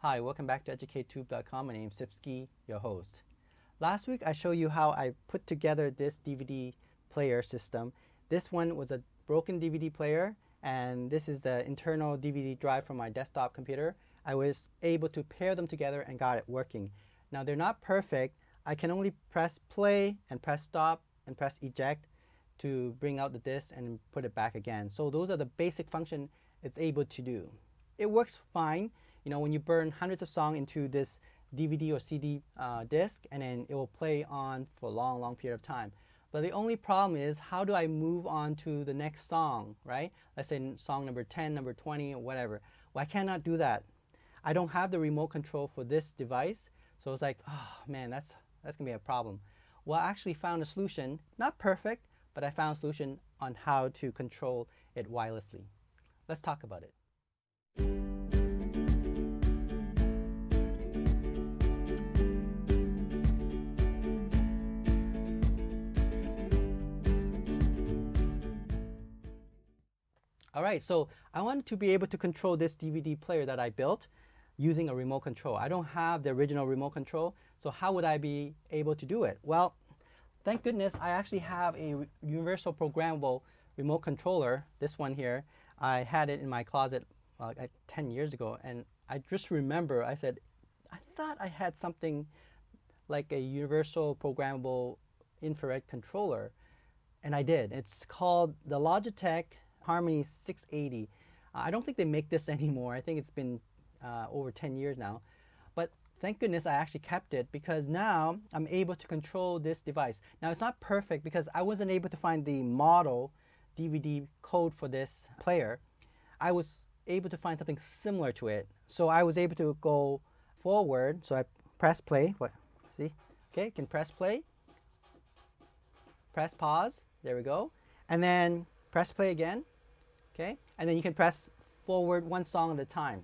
Hi, welcome back to educatetube.com. My name is Sipsky, your host. Last week I showed you how I put together this DVD player system. This one was a broken DVD player, and this is the internal DVD drive from my desktop computer. I was able to pair them together and got it working. Now they're not perfect. I can only press play and press stop and press eject to bring out the disc and put it back again. So those are the basic function it's able to do. It works fine. You know, when you burn hundreds of songs into this DVD or CD disc, and then it will play on for a long period of time. But the only problem is, how do I move on to the next song, right? Let's say song number 10, number 20, or whatever. Well, I cannot do that. I don't have the remote control for this device, so it's like, oh man, that's gonna be a problem. Well, I actually found a solution, not perfect, but I found a solution on how to control it wirelessly. Let's talk about it. All right, so I wanted to be able to control this DVD player that I built using a remote control. I don't have the original remote control, so how would I be able to do it? Well, thank goodness I actually have a universal programmable remote controller, this one here. I had it in my closet 10 years ago, and I just remember I said, I thought I had something like a universal programmable infrared controller, and I did. It's called the Logitech Harmony 680. I don't think they make this anymore. I think it's been over 10 years now. But thank goodness I actually kept it, because now I'm able to control this device. Now it's not perfect because I wasn't able to find the model DVD code for this player. I was able to find something similar to it. So I was able to go forward. So I press play. What? See? Okay, can press play. Press pause. There we go. And then press play again. Okay, and then you can press forward one song at a time.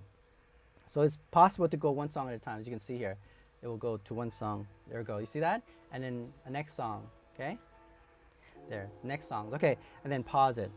So it's possible to go one song at a time. As you can see here, it will go to one song. There we go. You see that? And then the next song. Okay, there. Next song. Okay, and then pause it.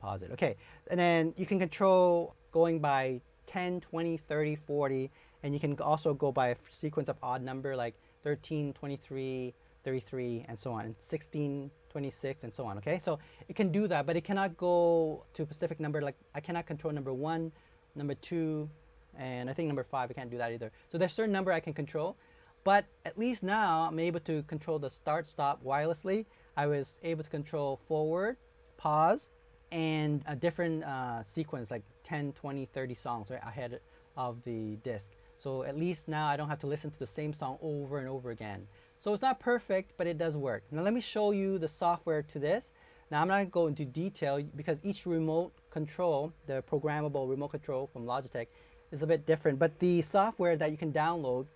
Pause it. Okay, and then you can control going by 10, 20, 30, 40, and you can also go by a sequence of odd number like 13, 23, 33, and so on, and 16, 26, and so on. Okay, so it can do that, but it cannot go to a specific number. Like I cannot control number 1, number 2, and I think number 5. I can't do that either. So there's a certain number I can control, but at least now I'm able to control the start stop wirelessly. I was able to control forward, pause, and a different sequence like 10, 20, 30 songs right ahead of the disc. So at least now I don't have to listen to the same song over and over again. So it's not perfect, but it does work. Now let me show you the software to this. Now I'm not going to go into detail because each remote control, the programmable remote control from Logitech, is a bit different. But the software that you can download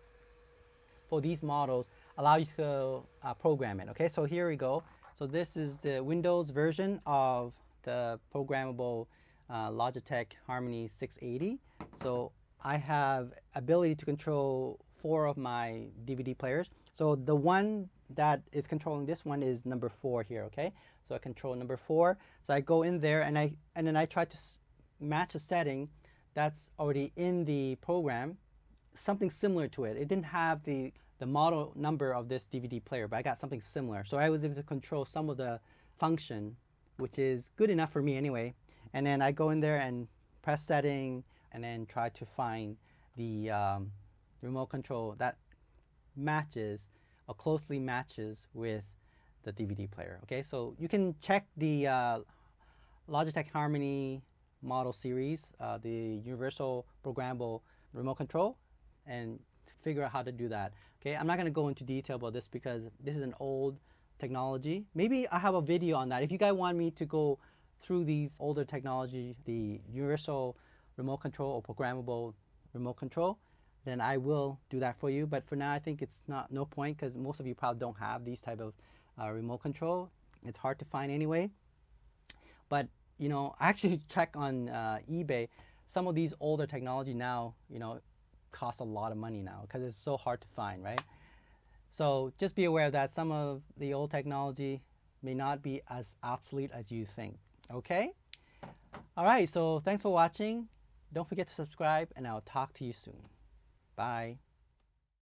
for these models allow you to program it. Okay, so here we go. So this is the Windows version of the programmable Logitech Harmony 680. So I have ability to control 4 of my DVD players. So the one that is controlling this one is number 4 here, okay? So I control number 4. So I go in there and then I try to match a setting that's already in the program, something similar to it. It didn't have the model number of this DVD player, but I got something similar. So I was able to control some of the function, which is good enough for me anyway. And then I go in there and press setting and then try to find the remote control that matches or closely matches with the DVD player. Okay, so you can check the Logitech Harmony model series, the universal programmable remote control, and figure out how to do that. Okay, I'm not going to go into detail about this because this is an old technology. Maybe I have a video on that. If you guys want me to go through these older technology, the universal remote control or programmable remote control, then I will do that for you. But for now, I think it's no point because most of you probably don't have these type of remote control. It's hard to find anyway. But you know, I actually check on eBay. Some of these older technology now, you know, cost a lot of money now because it's so hard to find, right? So just be aware that some of the old technology may not be as obsolete as you think. Okay? All right, so thanks for watching. Don't forget to subscribe, and I'll talk to you soon. Bye.